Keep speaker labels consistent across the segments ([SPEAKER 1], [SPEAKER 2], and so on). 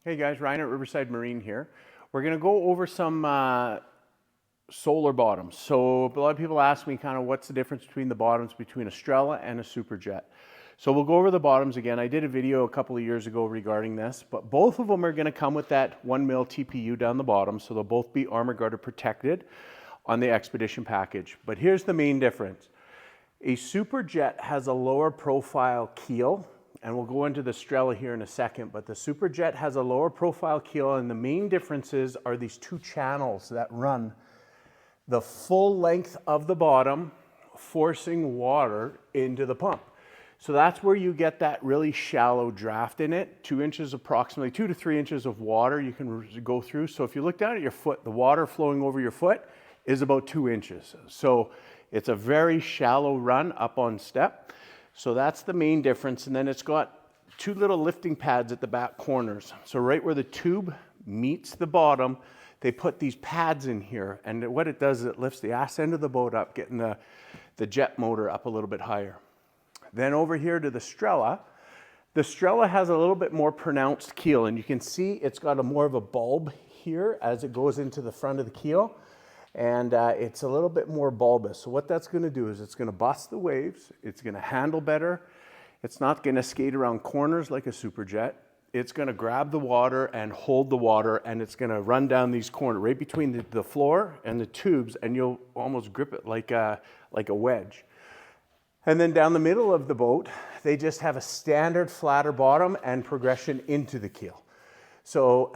[SPEAKER 1] Hey guys, Ryan at Riverside Marine here. We're going to go over some solar bottoms. So a lot of people ask me kind of what's the difference between the bottoms between a Strela and a Superjet. So we'll go over the bottoms again. I did a video a couple of years ago regarding this, but both of them are going to come with that 1mm TPU down the bottom. So they'll both be armor guarded protected on the Expedition package. But here's the main difference. A Superjet has a lower profile keel, and we'll go into the Strela here in a second, but the Superjet has a lower profile keel, and the main differences are these two channels that run the full length of the bottom, forcing water into the pump. So that's where you get that really shallow draft in it, 2 inches, approximately 2 to 3 inches of water you can go through. So if you look down at your foot, the water flowing over your foot is about 2 inches. So it's a very shallow run up on step. So that's the main difference. And then it's got two little lifting pads at the back corners. So right where the tube meets the bottom, they put these pads in here. And what it does is it lifts the ass end of the boat up, getting the jet motor up a little bit higher. Then over here to the Strela has a little bit more pronounced keel. And you can see it's got more of a bulb here as it goes into the front of the keel. And it's a little bit more bulbous. So what that's going to do is it's going to bust the waves. It's going to handle better. It's not going to skate around corners like a Superjet. It's going to grab the water and hold the water, and it's going to run down these corners right between the floor and the tubes, and you'll almost grip it like a wedge. And then down the middle of the boat, they just have a standard flatter bottom and progression into the keel. So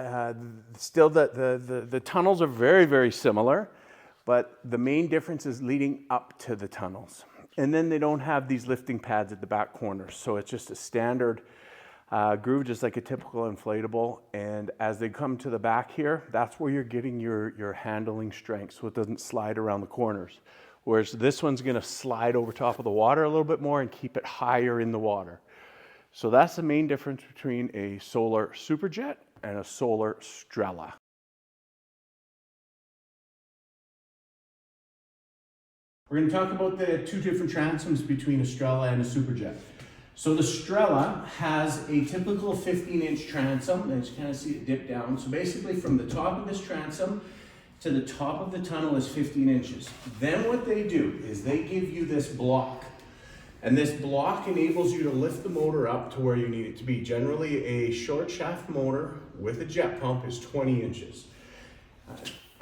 [SPEAKER 1] still the tunnels are very, very similar, but the main difference is leading up to the tunnels. And then they don't have these lifting pads at the back corners. So it's just a standard groove, just like a typical inflatable. And as they come to the back here, that's where you're getting your handling strength, so it doesn't slide around the corners. Whereas this one's gonna slide over top of the water a little bit more and keep it higher in the water. So that's the main difference between a Solar Superjet and a Solar Strela. We're going to talk about the two different transoms between a Strela and a Superjet. So the Strela has a typical 15-inch transom, and you kind of see it dip down. So basically from the top of this transom to the top of the tunnel is 15 inches. Then what they do is they give you this block. And this block enables you to lift the motor up to where you need it to be. Generally, a short shaft motor with a jet pump is 20 inches.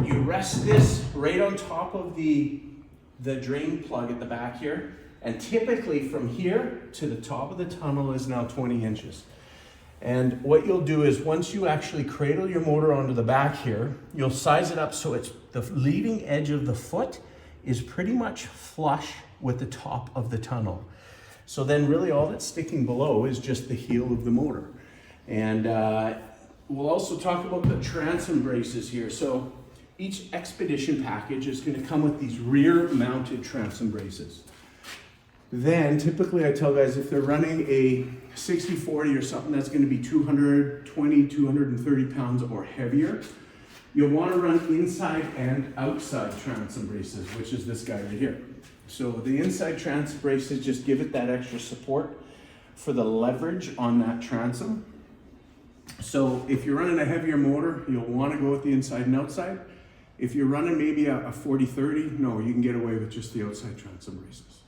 [SPEAKER 1] You rest this right on top of the drain plug at the back here. And typically from here to the top of the tunnel is now 20 inches. And what you'll do is once you actually cradle your motor onto the back here, you'll size it up so it's the leading edge of the foot is pretty much flush with the top of the tunnel. So then really all that's sticking below is just the heel of the motor. And we'll also talk about the transom braces here. So each Expedition package is going to come with these rear mounted transom braces. Then typically I tell guys if they're running a 60-40 or something that's going to be 220, 230 pounds or heavier, you'll want to run inside and outside transom braces, which is this guy right here. So the inside transom braces just give it that extra support for the leverage on that transom. So if you're running a heavier motor, you'll want to go with the inside and outside. If you're running maybe a 40-30, no, you can get away with just the outside transom braces.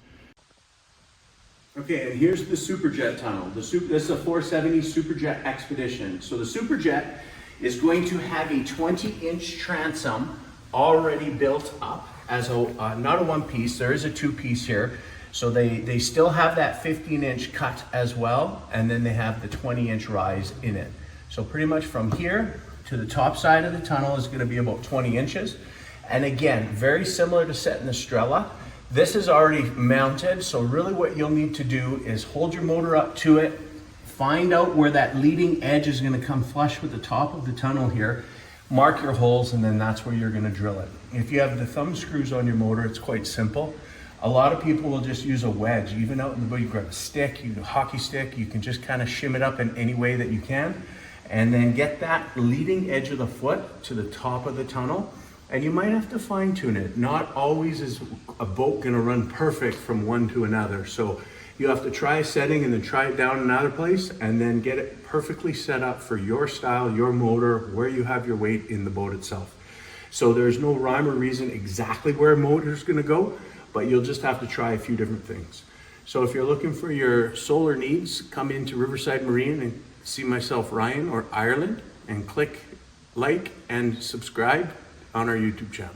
[SPEAKER 1] Okay, and here's the Superjet tunnel. This is a 470 Superjet Expedition. So the Superjet is going to have a 20-inch transom already built up as not a one-piece. There is a two-piece here. So they still have that 15-inch cut as well, and then they have the 20-inch rise in it. So pretty much from here to the top side of the tunnel is going to be about 20 inches. And again, very similar to setting the Strela. This is already mounted, so really what you'll need to do is hold your motor up to it, find out where that leading edge is going to come flush with the top of the tunnel here, mark your holes, and then that's where you're going to drill it. If you have the thumb screws on your motor, it's quite simple. A lot of people will just use a wedge. Even out in the boat, you grab a stick, you do a hockey stick, you can just kind of shim it up in any way that you can, and then get that leading edge of the foot to the top of the tunnel. And you might have to fine tune it. Not always is a boat gonna run perfect from one to another. So You have to try a setting and then try it down another place and then get it perfectly set up for your style, your motor, where you have your weight in the boat itself. So there's no rhyme or reason exactly where a motor is going to go, but you'll just have to try a few different things. So if you're looking for your solar needs, come into Riverside Marine and see myself, Ryan, or Ireland, and click like and subscribe on our YouTube channel.